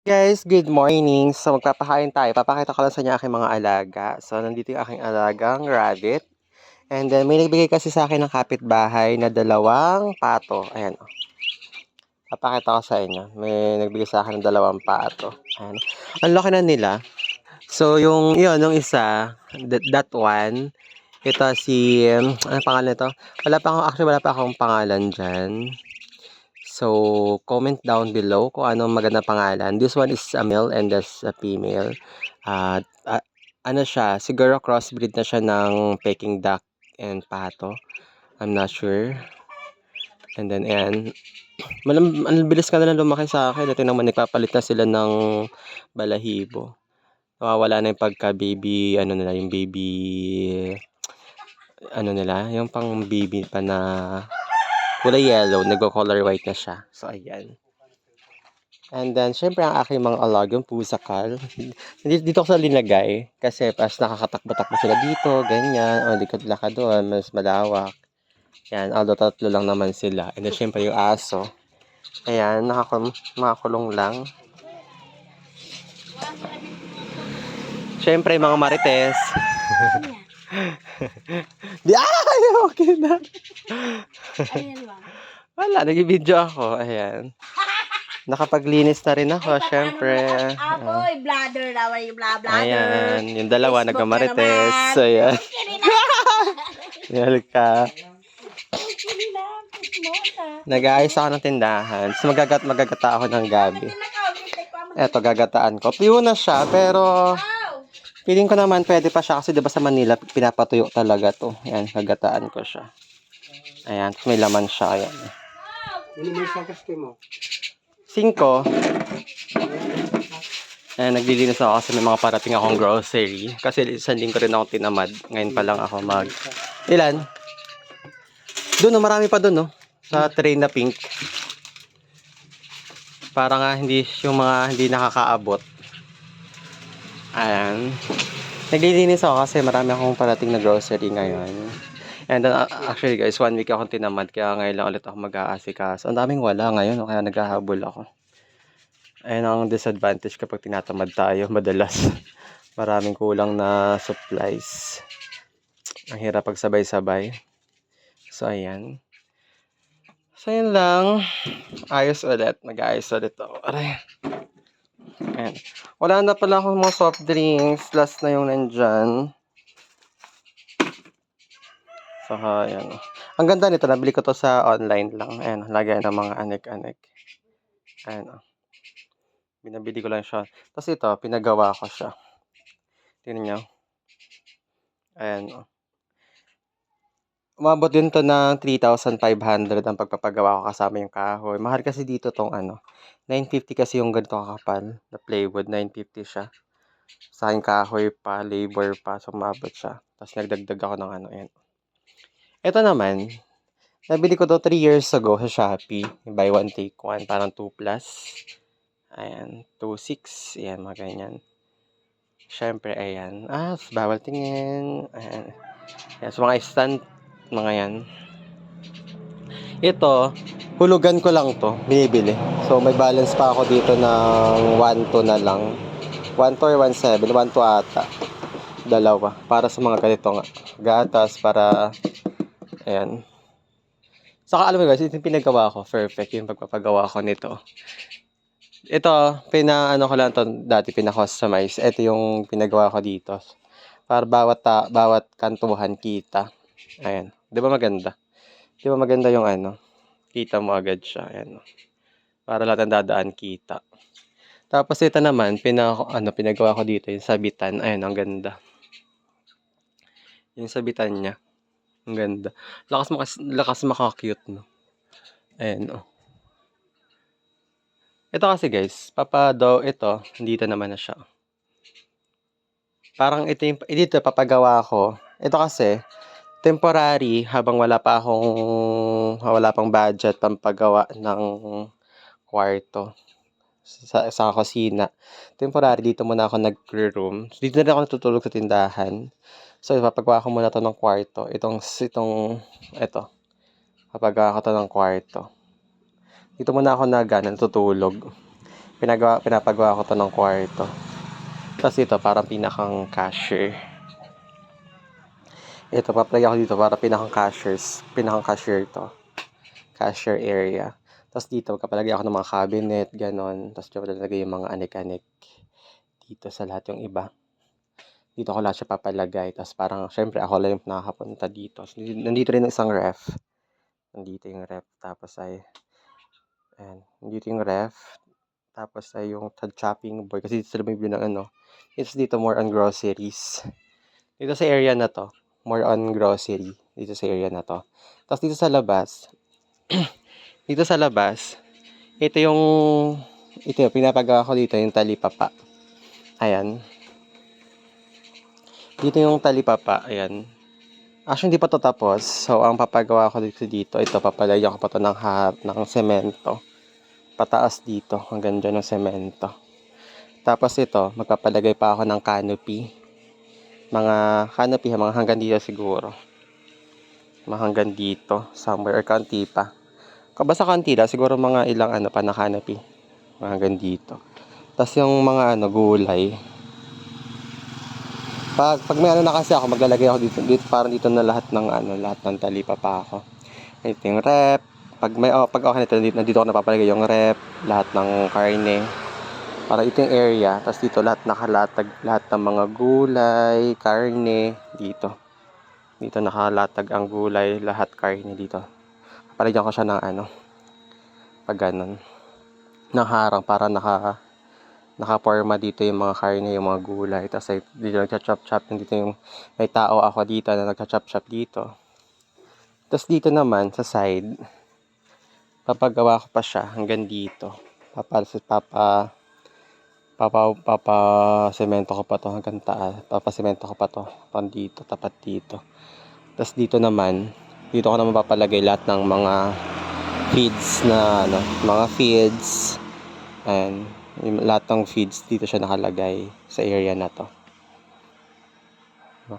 Guys, good morning. So, magpapakain tayo. Papakita ko lang sa inyo aking mga alaga. So, nandito yung aking alagang rabbit. And then, may nagbigay kasi sa akin ng kapitbahay na dalawang pato. Ayan. Papakita ko sa inyo. May nagbigay sa akin ng dalawang pato. Ayan. Ang laki na nila. So, yung isa, that one, ito si, ano pangalan ito? Wala pa akong pangalan dyan. So, comment down below kung anong magandang pangalan. This one is a male and this a female. Ano siya, siguro crossbreed na siya ng Peking duck and pato. I'm not sure. And then, ayan. Ang bilis ka na lang lumaki sa akin. Ito naman, nagpapalit na sila ng balahibo. Nawawala na yung pagka-baby, ano nila, yung baby, ano nila, yung pang baby pa na kulay yellow, nagko-color white na siya. So, ayan. And then, syempre, ang aking mga alagang pusakal. Dito ko sa linagay. Kasi pas nakakatakbo-takbo sila dito, ganyan. O, likod-lakad doon, mas malawak. Yan, although tatlo lang naman sila. And then, syempre, yung aso. Ayan, nakakulong lang. Syempre, mga marites. Okay na. Wala, nag-video ako. Ayan. Nakapaglinis na rin ako, syempre. Apoy, bladder daw ay bladder. Ayan, yung dalawa nagkamarites. Ayan. Yan ka. Nag-aayos ako ng tindahan. So, magagata ako ng gabi. Eto, gagataan ko. Piyo na siya, pero feeling ko naman pwede pa siya kasi diba sa Manila, pinapatuyo talaga to. Ayan, gagataan ko siya. Ayan, may laman siya. Ayan. Ano may sakas mo? 5. Ayan, naglilinis ako kasi may mga parating akong grocery. Kasi isang linggo rin ako tinamad. Ngayon pa lang ako Ilan? Doon, marami pa doon, no? Sa tray na pink. Para nga hindi yung mga hindi nakakaabot. Ayan. Naglilinis ako kasi marami akong parating na grocery ngayon. And then, actually guys, 1 week akong tinamad. Kaya ngayon lang ulit ako mag-aasikas. Ang daming wala ngayon, no? Kaya naghahabol ako. Ayan ang disadvantage kapag tinatamad tayo. Madalas, maraming kulang na supplies. Ang hirap pagsabay-sabay. So, ayan. So, yun lang. Ayos ulit. Mag-ayos ulit ako. Aray. Ayan. Wala na pala akong mga soft drinks. Last na yung nandyan. Saka, ayan. Ang ganda nito. Nabili ko to sa online lang. Ayan. Lagay ng mga anek-anek. Ayan. Binabili ko lang siya. Tapos ito, pinagawa ko siya. Tingnan nyo. Ayan. Umabot din to ng 3,500 ang pagpapagawa ko kasama yung kahoy. Mahal kasi dito tong 950 kasi yung ganito kakapal na plywood. 950 siya. Sa akin kahoy pa, labor pa. So, umabot siya. Tapos nagdagdag ako ng yan. Ito naman, nabili ko to 3 years ago sa Shopee. Buy one, take one. Parang 2 plus. Ayan, 2.6. Ayan, mga ganyan. Siyempre, ayan. Bawal tingin. Ayan. Ayan, so mga stand, mga yan. Ito, hulugan ko lang to, binibili. So, may balance pa ako dito ng 1.2 na lang. 1.2 or 1.7, 1.2 ata. Dalawa. Para sa mga ganito nga. Gatas, para, ayan. Saka alam mo guys, ito yung pinagawa ko. Perfect yung pagpapagawa ko nito. Ito, ko lang to dati, pina-customize. Ito yung pinagawa ko dito. Para bawat kantuhan kita. Ayan. Di ba maganda? Di ba maganda yung kita mo agad siya. Ayan. Para lahat ng dadaan kita. Tapos ito naman, pinagawa ko dito, yung sabitan. Ayan, ang ganda. Yung sabitan niya. Ang ganda. Lakas maka-cute, no? Ayan, oh. Ito kasi guys, ito, dito naman na siya. Parang dito papagawa ko. Ito kasi, temporary, habang wala pang budget pampagawa ng kwarto sa kusina. Temporary, dito muna ako nag-room. Dito na rin ako natutulog sa tindahan. So, papagawa ko muna to ng kwarto. Ito. Papagawa ko to ng kwarto. Dito muna ako natutulog. Pinapagawa ko to ng kwarto. Tapos ito, parang pinakang cashier. Ito, papalagay ako dito para pinakang cashier to. Cashier area. Tapos dito, kapalagay ako ng mga cabinet, ganon. Tapos dito papalagay yung mga anik-anik. Dito sa lahat yung iba. Dito ko lahat siya papalagay. Tapos parang, syempre, ako lang yung nakakapunta dito. So, nandito rin isang ref. Nandito yung ref. Tapos ay, ayan. Nandito yung ref. Tapos ay yung chopping board. Kasi dito sila bibili ng ano. Dito more on groceries. Dito sa area na to, more on grocery. Dito sa area na to. Tapos dito sa labas, ito yung pinapagawa ko dito, yung talipapa. Ayan. Dito yung talipapa, ayan. Actually, hindi pa to tapos. So, ang papagawa ko dito, ito, papalagyan ko pa to ng semento. Pataas dito, hanggang dyan ng semento. Tapos ito, magpapalagay pa ako ng canopy. Mga hanggang dito siguro. Mga hanggang dito, somewhere, or kanti pa. Basta kanti lang, siguro mga ilang pa na canopy. Mga hanggang dito. Tapos yung mga gulay. Pag may na kasi ako, maglalagay ako dito parang dito na lahat ng talipa pa ako. Ito yung rep. Pag okay na nandito ako napapalagay yung rep, lahat ng karne. Para ito yung area. Tapos dito lahat nakalatag, lahat ng mga gulay, karne, dito. Dito nakalatag ang gulay, lahat karne dito. Palagyan ko siya ng pag ganun. Ng harang para nakaporma dito yung mga karne, yung mga gulay. Tapos dito nagcha-chop-chop. Dito yung may tao ako dito na nagcha-chop-chop dito. Tapos dito naman sa side, papagawa ko pa siya hanggang dito. Semento ko pa to hanggang taas. Semento ko pa to hanggang dito, tapat dito. Tapos dito naman, dito ko naman papalagay lahat ng mga feeds mga feeds. And yung lahat ng feeds dito siya nakalagay sa area na to.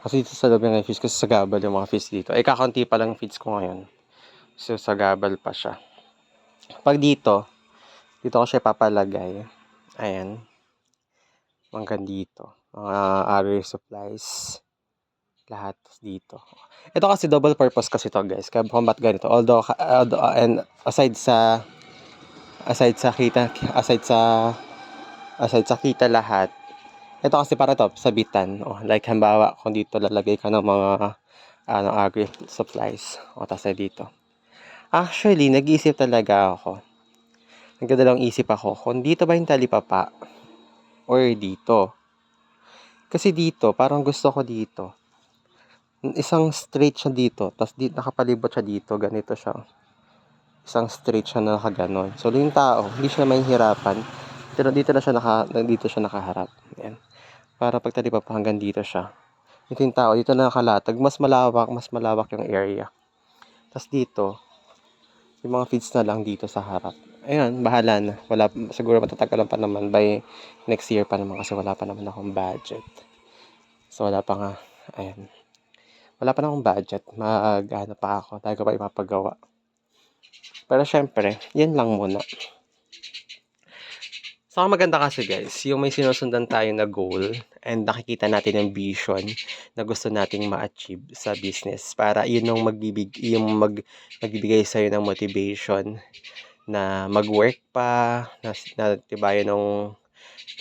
Kasi dito sa loob ng feeds, kasi sagabal yung mga feeds dito. Kakaunti pa lang feeds ko ngayon. So sagabal pa siya. Pag dito ko siya papalagay. Ayan. Hanggang dito. Mga agri supplies. Lahat dito. Ito kasi double purpose kasi to guys. Kaya ba't ganito? Although and aside sa kita lahat. Ito kasi para to sabitan. Like halimbawa kung dito lalagay ka ng mga agri supplies. Tapos dito. Actually, nag-iisip talaga ako. Nagdadalawang isip ako kung dito ba yung talipapa or dito. Kasi dito, parang gusto ko dito. Isang straight siya dito, tapos nakapalibot siya dito, ganito siya. Isang straight siya na nakaganon. So, yung tao, hindi siya mahihirapan. Pero dito siya nakaharap. Ayan. Para pag talipapa hanggang dito siya. Ito yung tao, dito na nakalatag. Mas malawak yung area. Tapos dito, yung mga feeds na lang dito sa harap. Ayan, bahala na. Siguro matatagalan pa naman by next year pa naman kasi wala pa naman akong budget. So, wala pa na akong budget. Pa ako. Tayo ko pa ipapagawa. Pero syempre, yan lang muna. So, maganda kasi guys, yung may sinusundan tayo na goal and nakikita natin yung vision na gusto nating ma-achieve sa business para yun yung magbibigay sa'yo ng motivation na mag-work pa, na tibayan ng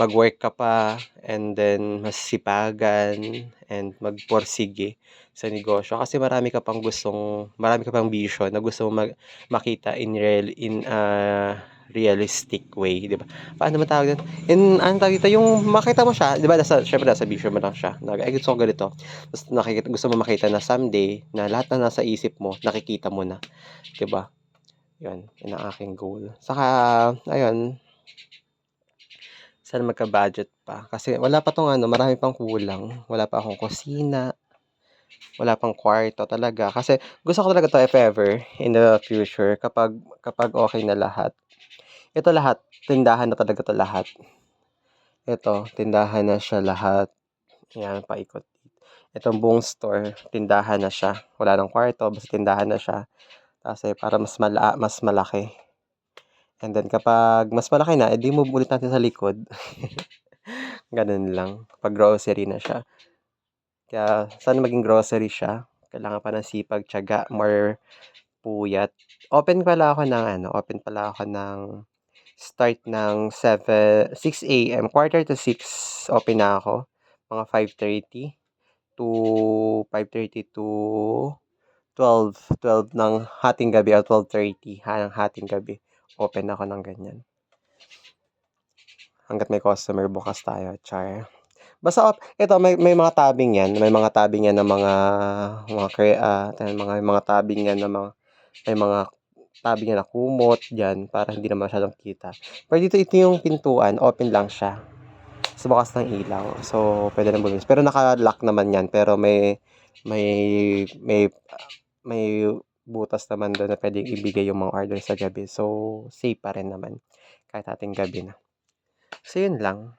mag-work ka pa, and then masipagan and magporsige sa negosyo kasi marami ka pang vision na gusto mo makita in realistic way, di ba? Paano man tawag doon? Yung makita mo siya, di ba? Syempre nasa vision mo lang siya. Gusto ko ganito. Tapos gusto mo makita na someday na lahat na nasa isip mo, nakikita mo na, di ba? Yun ang aking goal. Saka, ayun, sana magka-budget pa. Kasi wala pa tong marami pang kulang. Wala pa akong kusina. Wala pang kwarto talaga. Kasi gusto ko talaga to if ever in the future kapag okay na lahat. Ito lahat, tindahan na talaga to lahat. Ito, tindahan na siya lahat. Yan, paikot. Itong buong store, tindahan na siya. Wala nang kwarto, basta tindahan na siya. Kasi para mas malaki. And then kapag mas malaki na, edi move ulit natin sa likod. Ganun lang. Pag grocery na siya. Kaya sana maging grocery siya. Kailangan pa ng sipag, tiyaga, more puyat. Open pala ako ng start ng 6 a.m. Quarter to 6 open na ako. Mga 5:30 to 5:30 to 12 ng hating gabi o 12:30 ng hating gabi. Open ako ng ganyan. Hanggat may customer, bukas tayo. Char. Basta ito may mga tabing yan. May mga tabing yan ng mga tabing yan ng may mga tabing yan na kumot dyan para hindi naman masyadong kita. Pero ito yung pintuan, open lang siya. Sa bukas ng ilaw. So, pwede na bumilis. Pero naka-lock naman yan. Pero may, may butas naman doon na pwedeng ibigay yung mga order sa gabi. So, safe pa rin naman. Kahit ating gabi na. So, yun lang.